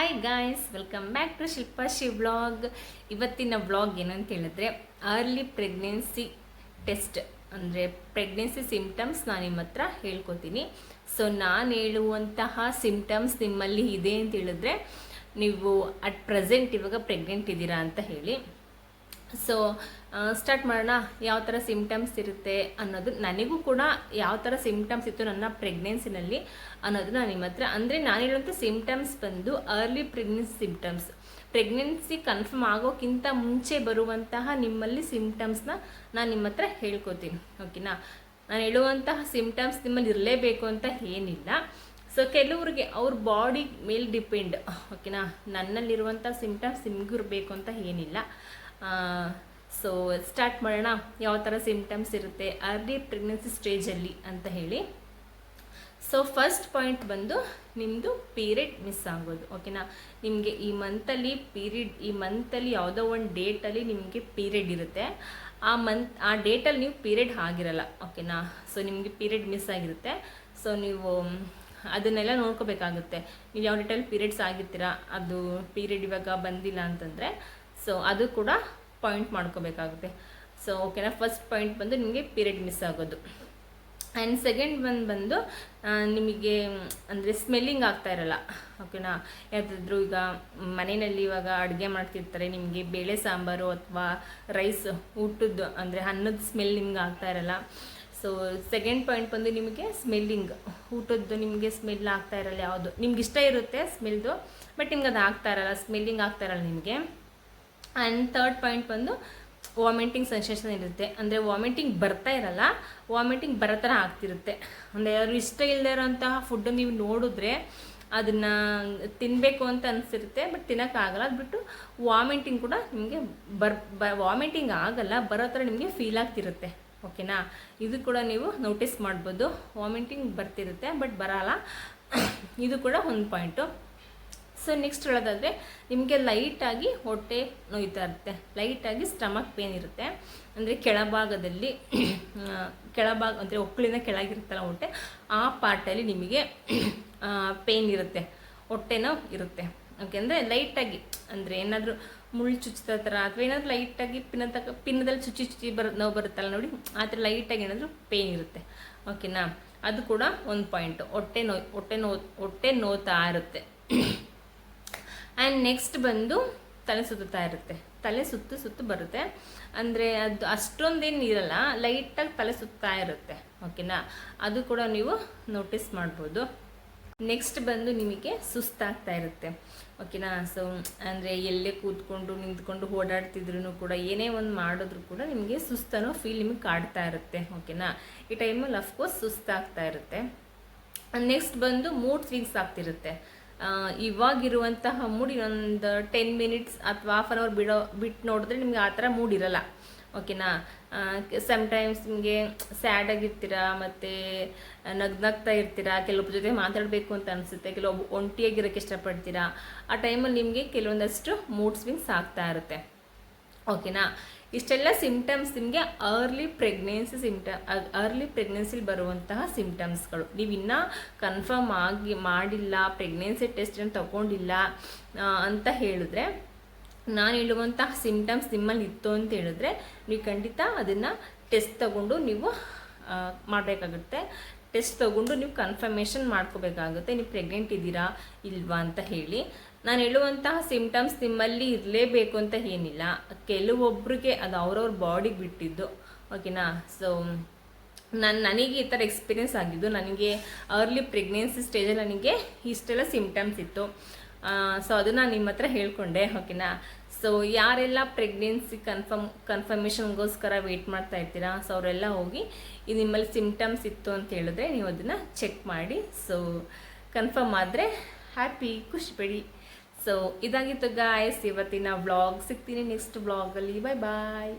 Hi guys, welcome back to Shilpa Shiv vlog. ಇವತ್ತಿನ vlog ಏನಂತ ಹೇಳಿದ್ರೆ ಅರ್ಲಿ ಪ್ರೆಗ್ನೆನ್ಸಿ ಟೆಸ್ಟ್ ಅಂದರೆ ಪ್ರೆಗ್ನೆನ್ಸಿ ಸಿಂಪ್ಟಮ್ಸ್ ನಾನು ನಿಮ್ಮ ಹತ್ರ ಹೇಳ್ಕೊತೀನಿ. ಸೊ ನಾನು ಹೇಳುವಂತಹ ಸಿಂಪ್ಟಮ್ಸ್ ನಿಮ್ಮಲ್ಲಿ ಇದೆ ಅಂತ ಹೇಳಿದ್ರೆ ನೀವು ಅಟ್ ಪ್ರೆಸೆಂಟ್ ಇವಾಗ ಪ್ರೆಗ್ನೆಂಟ್ ಇದ್ದೀರಾ ಅಂತ ಹೇಳಿ. ಸೊ ಸ್ಟಾರ್ಟ್ ಮಾಡೋಣ. ಯಾವ ಥರ ಸಿಂಪ್ಟಮ್ಸ್ ಇರುತ್ತೆ ಅನ್ನೋದು, ನನಗೂ ಕೂಡ ಯಾವ ಥರ ಸಿಂಪ್ಟಮ್ಸ್ ಇತ್ತು ನನ್ನ ಪ್ರೆಗ್ನೆನ್ಸಿನಲ್ಲಿ ಅನ್ನೋದು ನಾನು ನಿಮ್ಮ ಹತ್ರ, ಅಂದರೆ ನಾನು ಹೇಳುವಂಥ ಸಿಂಪ್ಟಮ್ಸ್ ಬಂದು early pregnancy symptoms, pregnancy confirm ಆಗೋಕ್ಕಿಂತ ಮುಂಚೆ ಬರುವಂತಹ ನಿಮ್ಮಲ್ಲಿ ಸಿಂಪ್ಟಮ್ಸ್ನ ನಾನು ನಿಮ್ಮ ಹತ್ರ ಹೇಳ್ಕೊತೀನಿ. ಓಕೆನಾ? ನಾನು ಹೇಳುವಂತಹ ಸಿಂಪ್ಟಮ್ಸ್ ನಿಮ್ಮಲ್ಲಿ ಇರಲೇಬೇಕು ಅಂತ ಏನಿಲ್ಲ. ಸೊ ಕೆಲವ್ರಿಗೆ ಅವ್ರ ಬಾಡಿ ಮೇಲೆ ಡಿಪೆಂಡ್. ಓಕೆನಾ? ನನ್ನಲ್ಲಿರುವಂಥ ಸಿಂಪ್ಟಮ್ಸ್ ನಿಮಗೂ ಇರಬೇಕು ಅಂತ ಏನಿಲ್ಲ. ಸೊ ಸ್ಟಾರ್ಟ್ ಮಾಡೋಣ. ಯಾವ ಥರ ಸಿಂಪ್ಟಮ್ಸ್ ಇರುತ್ತೆ ಅರ್ಲಿ ಪ್ರೆಗ್ನೆನ್ಸಿ ಸ್ಟೇಜಲ್ಲಿ ಅಂತ ಹೇಳಿ. ಸೊ ಫಸ್ಟ್ ಪಾಯಿಂಟ್ ಬಂದು ನಿಮ್ಮದು ಪೀರಿಯಡ್ ಮಿಸ್ ಆಗೋದು. ಓಕೆನಾ? ನಿಮಗೆ ಈ ಮಂತಲ್ಲಿ ಯಾವುದೋ ಒಂದು ಡೇಟಲ್ಲಿ ನಿಮಗೆ ಪೀರಿಯಡ್ ಇರುತ್ತೆ. ಆ ಡೇಟಲ್ಲಿ ನೀವು ಪೀರಿಯಡ್ ಆಗಿರಲ್ಲ. ಓಕೆನಾ? ಸೊ ನಿಮಗೆ ಪೀರಿಯಡ್ ಮಿಸ್ ಆಗಿರುತ್ತೆ. ಸೊ ನೀವು ಅದನ್ನೆಲ್ಲ ನೋಡ್ಕೋಬೇಕಾಗುತ್ತೆ. ನೀವು ಯಾವ ಡೇಟಲ್ಲಿ ಪೀರಿಯಡ್ಸ್ ಆಗಿರ್ತೀರಾ, ಅದು ಪೀರಿಯಡ್ ಇವಾಗ ಬಂದಿಲ್ಲ ಅಂತಂದರೆ ಸೊ ಅದು ಕೂಡ ಪಾಯಿಂಟ್ ಮಾಡ್ಕೋಬೇಕಾಗುತ್ತೆ. ಸೊ ಓಕೆನಾ? ಫಸ್ಟ್ ಪಾಯಿಂಟ್ ಬಂದು ನಿಮಗೆ ಪೀರಿಯಡ್ ಮಿಸ್ ಆಗೋದು. ಆ್ಯಂಡ್ ಸೆಕೆಂಡ್ ಬಂದು ನಿಮಗೆ ಅಂದರೆ ಸ್ಮೆಲ್ಲಿಂಗ್ ಆಗ್ತಾ ಇರಲ್ಲ. ಓಕೆನಾ? ಯಾವುದಾದ್ರೂ ಈಗ ಮನೆಯಲ್ಲಿ ಇವಾಗ ಅಡುಗೆ ಮಾಡ್ತಿರ್ತಾರೆ, ನಿಮಗೆ ಬೇಳೆ ಸಾಂಬಾರು ಅಥವಾ ರೈಸ್ ಊಟದ್ದು ಅಂದರೆ ಅನ್ನದ ಸ್ಮೆಲ್ ನಿಮ್ಗೆ ಆಗ್ತಾ ಇರಲ್ಲ. ಸೊ ಸೆಕೆಂಡ್ ಪಾಯಿಂಟ್ ಬಂದು ನಿಮಗೆ ಸ್ಮೆಲ್ಲಿಂಗ್, ಊಟದ್ದು ನಿಮಗೆ ಸ್ಮೆಲ್ ಆಗ್ತಾ ಇರಲ್ಲ. ಯಾವುದು ನಿಮ್ಗೆ ಇಷ್ಟ ಇರುತ್ತೆ ಸ್ಮೆಲ್ದು, ಬಟ್ ನಿಮ್ಗೆ ಅದು ಆಗ್ತಾ ಇರಲ್ಲ, ಸ್ಮೆಲ್ಲಿಂಗ್ ಆಗ್ತಾ ಇರಲ್ಲ ನಿಮಗೆ. ಆ್ಯಂಡ್ ಥರ್ಡ್ ಪಾಯಿಂಟ್ ಬಂದು ವಾಮಿಟಿಂಗ್ ಸೆನ್ಸೇಷನ್ ಇರುತ್ತೆ. ಅಂದರೆ ವಾಮಿಟಿಂಗ್ ಬರ್ತಾ ಇರಲ್ಲ, ವಾಮಿಟಿಂಗ್ ಬರೋ ಥರ ಆಗ್ತಿರುತ್ತೆ. ಅಂದರೆ ಯಾರು ಇಷ್ಟ ಇಲ್ಲದೆ ಇರೋಂತಹ ಫುಡ್ಡು ನೀವು ನೋಡಿದ್ರೆ ಅದನ್ನು ತಿನ್ನಬೇಕು ಅಂತ ಅನಿಸಿರುತ್ತೆ, ಬಟ್ ತಿನ್ನೋಕ್ಕಾಗಲ್ಲ. ಅದು ಬಿಟ್ಟು ವಾಮಿಟಿಂಗ್ ಕೂಡ ನಿಮಗೆ ವಾಮಿಟಿಂಗ್ ಆಗಲ್ಲ, ಬರೋ ಥರ ನಿಮಗೆ ಫೀಲ್ ಆಗ್ತಿರುತ್ತೆ. ಓಕೆನಾ? ಇದು ಕೂಡ ನೀವು ನೋಟಿಸ್ ಮಾಡ್ಬೋದು. ವಾಮಿಟಿಂಗ್ ಬರ್ತಿರುತ್ತೆ ಬಟ್ ಬರಲ್ಲ. ಇದು ಕೂಡ ಒಂದು ಪಾಯಿಂಟು. ಸೊ ನೆಕ್ಸ್ಟ್ ಹೇಳೋದಾದರೆ ನಿಮಗೆ ಲೈಟಾಗಿ ಹೊಟ್ಟೆ ನೋಯ್ತಾ ಇರುತ್ತೆ, ಲೈಟಾಗಿ ಸ್ಟಮಕ್ ಪೇನ್ ಇರುತ್ತೆ. ಅಂದರೆ ಕೆಳಭಾಗದಲ್ಲಿ ಕೆಳಭಾಗ ಅಂದರೆ ಹೊಕ್ಕಳಿಂದ ಕೆಳಗಿರುತ್ತಲ್ಲ ಹೊಟ್ಟೆ, ಆ ಪಾರ್ಟಲ್ಲಿ ನಿಮಗೆ ಪೇನ್ ಇರುತ್ತೆ, ಹೊಟ್ಟೆ ನೋವು ಇರುತ್ತೆ. ಓಕೆ? ಅಂದರೆ ಲೈಟಾಗಿ, ಅಂದರೆ ಏನಾದರೂ ಮುಳ್ಳು ಚುಚ್ಚಿದ ಥರ ಅಥವಾ ಏನಾದರೂ ಲೈಟಾಗಿ ಪಿನ್ನದಲ್ಲಿ ಚುಚ್ಚಿ ನೋವು ಬರುತ್ತಲ್ಲ ನೋಡಿ, ಆ ಥರ ಲೈಟಾಗಿ ಏನಾದರೂ ಪೇನ್ ಇರುತ್ತೆ. ಓಕೆನಾ? ಅದು ಕೂಡ ಒಂದು ಪಾಯಿಂಟು. ಹೊಟ್ಟೆ ನೋವ್ತಾ ಇರುತ್ತೆ. ಆ್ಯಂಡ್ ನೆಕ್ಸ್ಟ್ ಬಂದು ತಲೆ ಸುತ್ತಾ ಇರುತ್ತೆ, ತಲೆ ಸುತ್ತು ಬರುತ್ತೆ. ಅಂದರೆ ಅದು ಅಷ್ಟೊಂದೇನು ಇರಲ್ಲ, ಲೈಟಾಗಿ ತಲೆ ಸುತ್ತಾ ಇರುತ್ತೆ. ಓಕೆನಾ? ಅದು ಕೂಡ ನೀವು ನೋಟಿಸ್ ಮಾಡ್ಬೋದು. ನೆಕ್ಸ್ಟ್ ಬಂದು ನಿಮಗೆ ಸುಸ್ತಾಗ್ತಾ ಇರುತ್ತೆ. ಓಕೆನಾ? ಸೊ ಅಂದರೆ ಎಲ್ಲೇ ಕೂತ್ಕೊಂಡು ನಿಂತ್ಕೊಂಡು ಓಡಾಡ್ತಿದ್ರು ಕೂಡ, ಏನೇ ಒಂದು ಮಾಡಿದ್ರು ಕೂಡ ನಿಮಗೆ ಸುಸ್ತನೋ ಫೀಲ್ ನಿಮಗೆ ಕಾಡ್ತಾ ಇರುತ್ತೆ. ಓಕೆನಾ? ಈ ಟೈಮಲ್ಲಿ ಅಫ್ಕೋರ್ಸ್ ಸುಸ್ತಾಗ್ತಾ ಇರುತ್ತೆ. ನೆಕ್ಸ್ಟ್ ಬಂದು ಮೂಡ್ ಸ್ವಿಂಗ್ಸ್ ಆಗ್ತಿರುತ್ತೆ. ಇವಾಗಿರುವಂತಹ ಮೂಡ್ ಇನ್ನೊಂದು 10 ಮಿನಿಟ್ಸ್ ಅಥವಾ ಹಾಫ್ ಆನ್ ಅವರ್ ಬಿಟ್ಟು ನೋಡಿದ್ರೆ ನಿಮಗೆ ಆ ಥರ ಮೂಡ್ ಇರಲ್ಲ. ಓಕೆನಾ? ಸಮ್ಟೈಮ್ಸ್ ನಿಮಗೆ ಸ್ಯಾಡ್ ಆಗಿರ್ತೀರಾ, ಮತ್ತು ನಗ್ನಗ್ತಾ ಇರ್ತೀರಾ, ಕೆಲವೊಬ್ಬರ ಜೊತೆ ಮಾತಾಡಬೇಕು ಅಂತ ಅನಿಸುತ್ತೆ, ಕೆಲವೊಬ್ಬರು ಒಂಟಿಯಾಗಿರೋಕ್ಕೆ ಇಷ್ಟಪಡ್ತೀರಾ. ಆ ಟೈಮಲ್ಲಿ ನಿಮಗೆ ಕೆಲವೊಂದಷ್ಟು ಮೂಡ್ ಸ್ವಿಂಗ್ಸ್ ಆಗ್ತಾ ಇರುತ್ತೆ. ಓಕೆನಾ? ಇಷ್ಟೆಲ್ಲ ಸಿಂಪ್ಟಮ್ಸ್ ನಿಮಗೆ ಅರ್ಲಿ ಪ್ರೆಗ್ನೆನ್ಸಿಲಿ ಬರುವಂತಹ ಸಿಂಪ್ಟಮ್ಸ್ಗಳು. ನೀವು ಇನ್ನೂ ಕನ್ಫರ್ಮ್ ಮಾಡಿಲ್ಲ, ಪ್ರೆಗ್ನೆನ್ಸಿ ಟೆಸ್ಟ್ ಏನು ತಗೊಂಡಿಲ್ಲ ಅಂತ ಹೇಳಿದ್ರೆ, ನಾನು ಹೇಳುವಂತಹ ಸಿಂಪ್ಟಮ್ಸ್ ನಿಮ್ಮಲ್ಲಿ ಇತ್ತು ಅಂತ ಹೇಳಿದ್ರೆ ನೀವು ಖಂಡಿತ ಅದನ್ನು ಟೆಸ್ಟ್ ತಗೊಂಡು ನೀವು ಮಾಡಬೇಕಾಗುತ್ತೆ. ಟೆಸ್ಟ್ ತೊಗೊಂಡು ನೀವು ಕನ್ಫರ್ಮೇಷನ್ ಮಾಡ್ಕೋಬೇಕಾಗುತ್ತೆ, ನೀವು ಪ್ರೆಗ್ನೆಂಟ್ ಇದ್ದೀರಾ ಇಲ್ವಾ ಅಂತ ಹೇಳಿ. ನಾನು ಹೇಳುವಂತಹ ಸಿಂಪ್ಟಮ್ಸ್ ನಿಮ್ಮಲ್ಲಿ ಇರಲೇಬೇಕು ಅಂತ ಏನಿಲ್ಲ, ಕೆಲವೊಬ್ಬರಿಗೆ ಅದು ಅವ್ರವ್ರ ಬಾಡಿಗೆ ಬಿಟ್ಟಿದ್ದು. ಓಕೆನಾ? ಸೊ ನನಗೆ ಈ ಥರ ಎಕ್ಸ್ಪೀರಿಯೆನ್ಸ್ ಆಗಿದ್ದು, ನನಗೆ ಅರ್ಲಿ ಪ್ರೆಗ್ನೆನ್ಸಿ ಸ್ಟೇಜಲ್ಲಿ ನನಗೆ ಇಷ್ಟೆಲ್ಲ ಸಿಂಪ್ಟಮ್ಸ್ ಇತ್ತು. ಸೊ ಅದು ನಾನು ನಿಮ್ಮ ಹತ್ರ ಹೇಳ್ಕೊಂಡೆ. ಓಕೆನಾ? ಸೊ ಯಾರೆಲ್ಲ ಪ್ರೆಗ್ನೆನ್ಸಿ ಕನ್ಫರ್ಮೇಷನ್ಗೋಸ್ಕರ ವೆಯ್ಟ್ ಮಾಡ್ತಾ ಇರ್ತೀರಾ, ಸೊ ಅವರೆಲ್ಲ ಹೋಗಿ ಇದು ನಿಮ್ಮಲ್ಲಿ ಸಿಂಪ್ಟಮ್ಸ್ ಇತ್ತು ಅಂತ ಹೇಳಿದ್ರೆ ನೀವು ಅದನ್ನು ಚೆಕ್ ಮಾಡಿ. ಸೊ ಕನ್ಫರ್ಮ್ ಆದರೆ ಹ್ಯಾಪಿ, ಖುಷಿಪಡಿ. ಸೊ ಇದಾಗಿತ್ತು ಗಾಯ್ಸ್ ಇವತ್ತಿನ ವ್ಲಾಗ್. ಸಿಗ್ತೀನಿ ನೆಕ್ಸ್ಟ್ ವ್ಲಾಗಲ್ಲಿ. ಬಾಯ್ ಬಾಯ್.